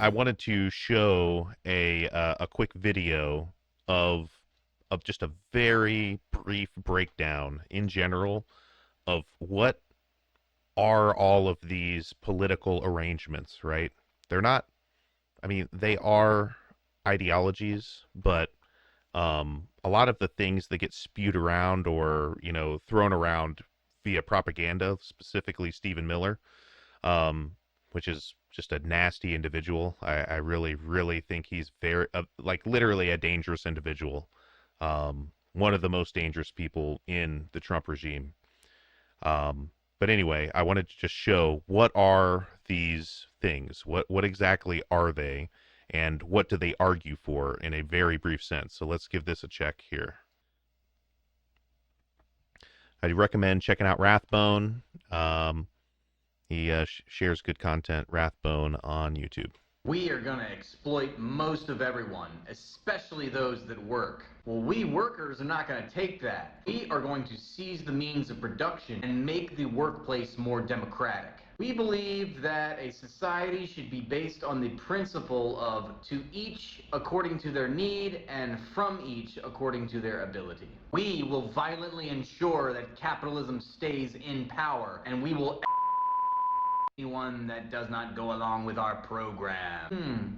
I wanted to show a quick video of just a very brief breakdown in general of what are all of these political arrangements, right? They're not, I mean, they are ideologies, but a lot of the things that get spewed around or, thrown around via propaganda, specifically Stephen Miller, which is just a nasty individual. I really, really think he's very, like, literally a dangerous individual. One of the most dangerous people in the Trump regime. But anyway, I wanted to just show what are these things? What exactly are they? And what do they argue for in a very brief sense? So let's give this a check here. I'd recommend checking out Rathbone. He shares good content, Rathbone, on YouTube. We are going to exploit most of everyone, especially those that work. Well, we workers are not going to take that. We are going to seize the means of production and make the workplace more democratic. We believe that a society should be based on the principle of to each according to their need and from each according to their ability. We will violently ensure that capitalism stays in power, and we will anyone that does not go along with our program.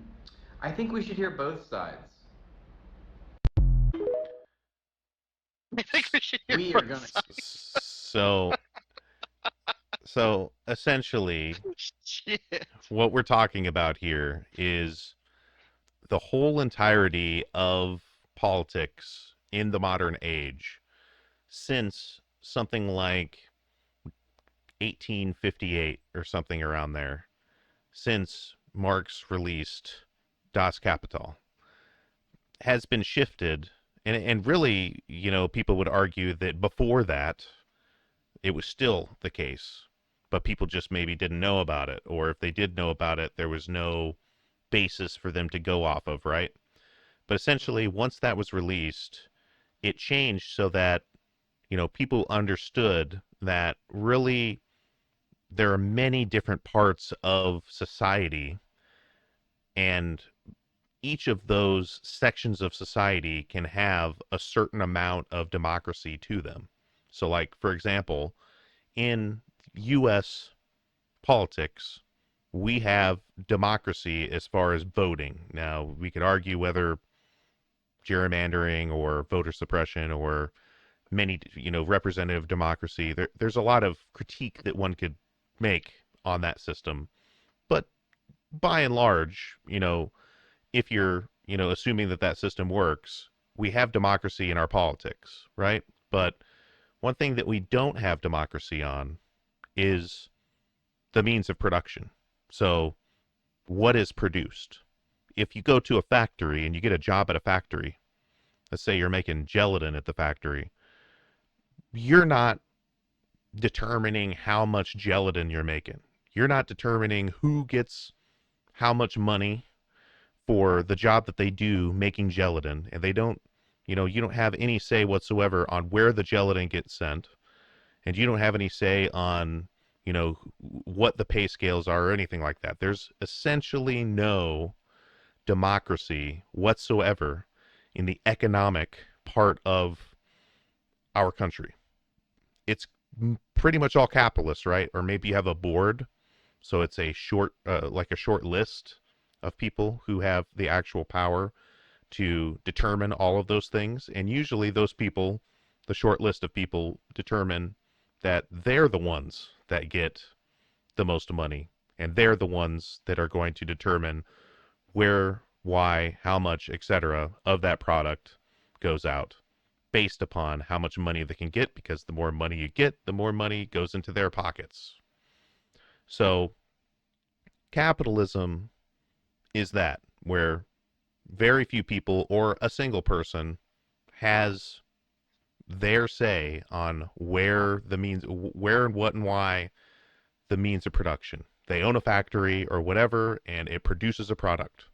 I think we should hear both sides. I think we should hear We are both gonna. sides. So essentially, Shit. what we're talking about here is the whole entirety of politics in the modern age since something like 1858 or something around there, since Marx released Das Kapital, has been shifted. And really, people would argue that before that, it was still the case, but people just maybe didn't know about it. Or if they did know about it, there was no basis for them to go off of, right? But essentially, once that was released, it changed so that, people understood that really there are many different parts of society, and each of those sections of society can have a certain amount of democracy to them. So, like, for example, in U.S. politics, we have democracy as far as voting. Now, we could argue whether gerrymandering or voter suppression or many, representative democracy, there's a lot of critique that one could make on that system. But by and large, if you're, assuming that system works, we have democracy in our politics, right? But one thing that we don't have democracy on is the means of production. So what is produced? If you go to a factory and you get a job at a factory, let's say you're making gelatin at the factory, you're not determining how much gelatin you're making. You're not determining who gets how much money for the job that they do making gelatin. And they don't, you don't have any say whatsoever on where the gelatin gets sent. And you don't have any say on, what the pay scales are or anything like that. There's essentially no democracy whatsoever in the economic part of our country. It's pretty much all capitalist, right? Or maybe you have a board, so it's a short, like a short list of people who have the actual power to determine all of those things. And usually those people, the short list of people, determine that they're the ones that get the most money, and they're the ones that are going to determine where, why, how much, etc. of that product goes out based upon how much money they can get, because the more money you get, the more money goes into their pockets. So capitalism is that, where very few people or a single person has their say on where and what and why the means of production. They own a factory or whatever, and it produces a product.